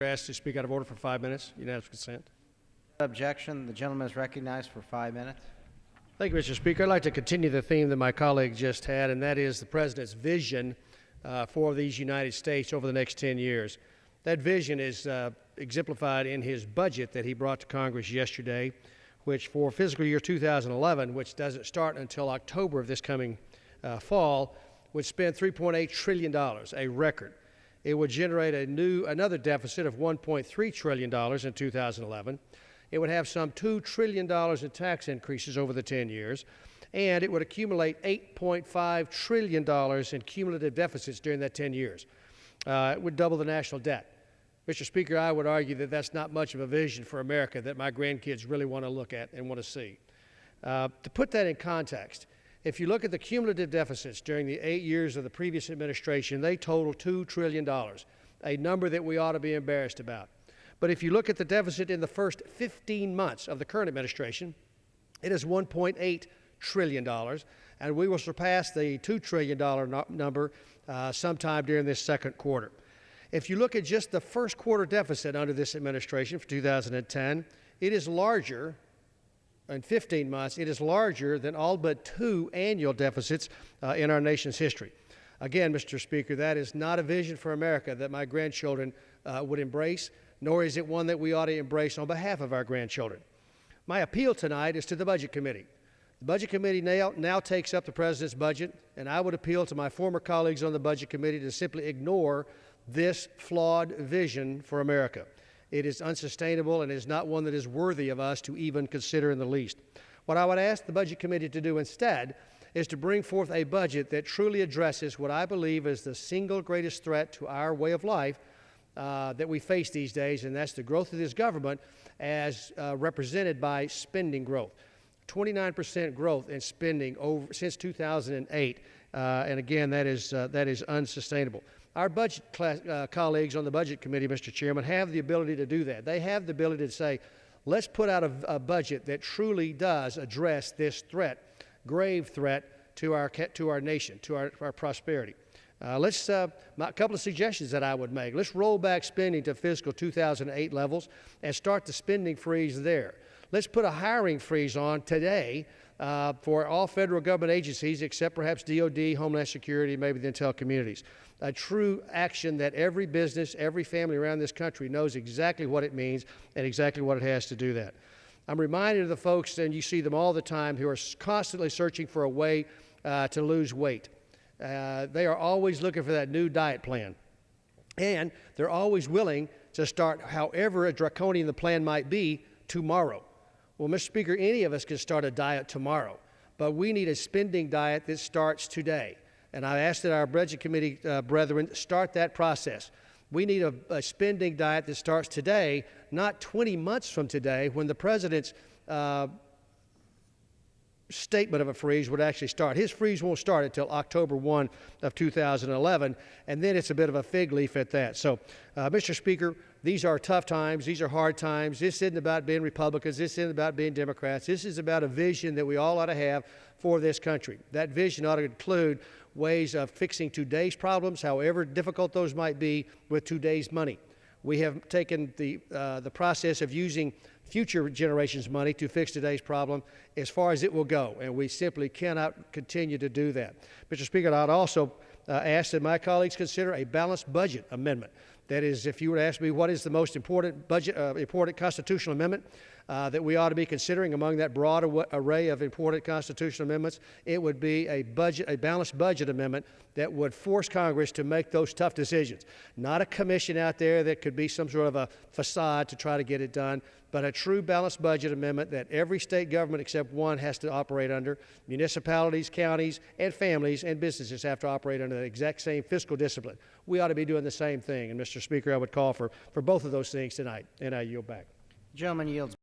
Asked to speak out of order for 5 minutes. Unanimous consent. Objection. The gentleman is recognized for 5 minutes. Thank you, Mr. Speaker. I'd like to continue the theme that my colleague just had, and that is the President's vision for these United States over the next 10 years. That vision is exemplified in his budget that he brought to Congress yesterday, which for fiscal year 2011, which doesn't start until October of this coming fall, would spend $3.8 trillion, a record. It would generate another deficit of $1.3 trillion in 2011. It would have some $2 trillion in tax increases over the 10 years, and it would accumulate $8.5 trillion in cumulative deficits during that 10 years. It would double the national debt. Mr. Speaker, I would argue that that's not much of a vision for America that my grandkids really want to look at and want to see. To put that in context, if you look at the cumulative deficits during the 8 years of the previous administration, they total $2 trillion, a number that we ought to be embarrassed about. But if you look at the deficit in the first 15 months of the current administration, it is $1.8 trillion, and we will surpass the $2 trillion number sometime during this second quarter. If you look at just the first quarter deficit under this administration for 2010, it is larger. In 15 months, it is larger than all but 2 annual deficits in our nation's history. Again, Mr. Speaker, that is not a vision for America that my grandchildren would embrace, nor is it one that we ought to embrace on behalf of our grandchildren. My appeal tonight is to the Budget Committee. The Budget Committee now takes up the President's budget, and I would appeal to my former colleagues on the Budget Committee to simply ignore this flawed vision for America. It is unsustainable and is not one that is worthy of us to even consider in the least. What I would ask the Budget Committee to do instead is to bring forth a budget that truly addresses what I believe is the single greatest threat to our way of life that we face these days, and that's the growth of this government as represented by spending growth. 29% growth in spending since 2008, and again, that is unsustainable. Our budget colleagues on the Budget Committee, Mr. Chairman, have the ability to do that. They have the ability to say, let's put out a budget that truly does address this threat, grave threat to our nation, to our prosperity. A couple of suggestions that I would make. Let's roll back spending to fiscal 2008 levels and start the spending freeze there. Let's put a hiring freeze on today for all federal government agencies except perhaps DOD, Homeland Security, maybe the intel communities. A true action that every business, every family around this country knows exactly what it means and exactly what it has to do that. I'm reminded of the folks, and you see them all the time, who are constantly searching for a way to lose weight. They are always looking for that new diet plan. And they're always willing to start, however draconian the plan might be, tomorrow. Well, Mr. Speaker, any of us can start a diet tomorrow, but we need a spending diet that starts today. And I ask that our Budget Committee brethren start that process. We need a spending diet that starts today, not 20 months from today, when the President's statement of a freeze would actually start. His freeze won't start until October 1 of 2011, and then it's a bit of a fig leaf at that. So, Mr. Speaker, these are tough times. These are hard times. This isn't about being Republicans. This isn't about being Democrats. This is about a vision that we all ought to have for this country. That vision ought to include ways of fixing today's problems, however difficult those might be, with today's money. We have taken the process of using future generations' money to fix today's problem as far as it will go, and we simply cannot continue to do that. Mr. Speaker, I'd also ask that my colleagues consider a balanced budget amendment. That is, if you were to ask me what is the most important important constitutional amendment that we ought to be considering among that broad array of important constitutional amendments, it would be a balanced budget amendment that would force Congress to make those tough decisions. Not a commission out there that could be some sort of a facade to try to get it done, but a true balanced budget amendment that every state government except one has to operate under. Municipalities, counties, and families and businesses have to operate under the exact same fiscal discipline. We ought to be doing the same thing. And, Mr. Speaker, I would call for both of those things tonight, and I yield back. The gentleman yields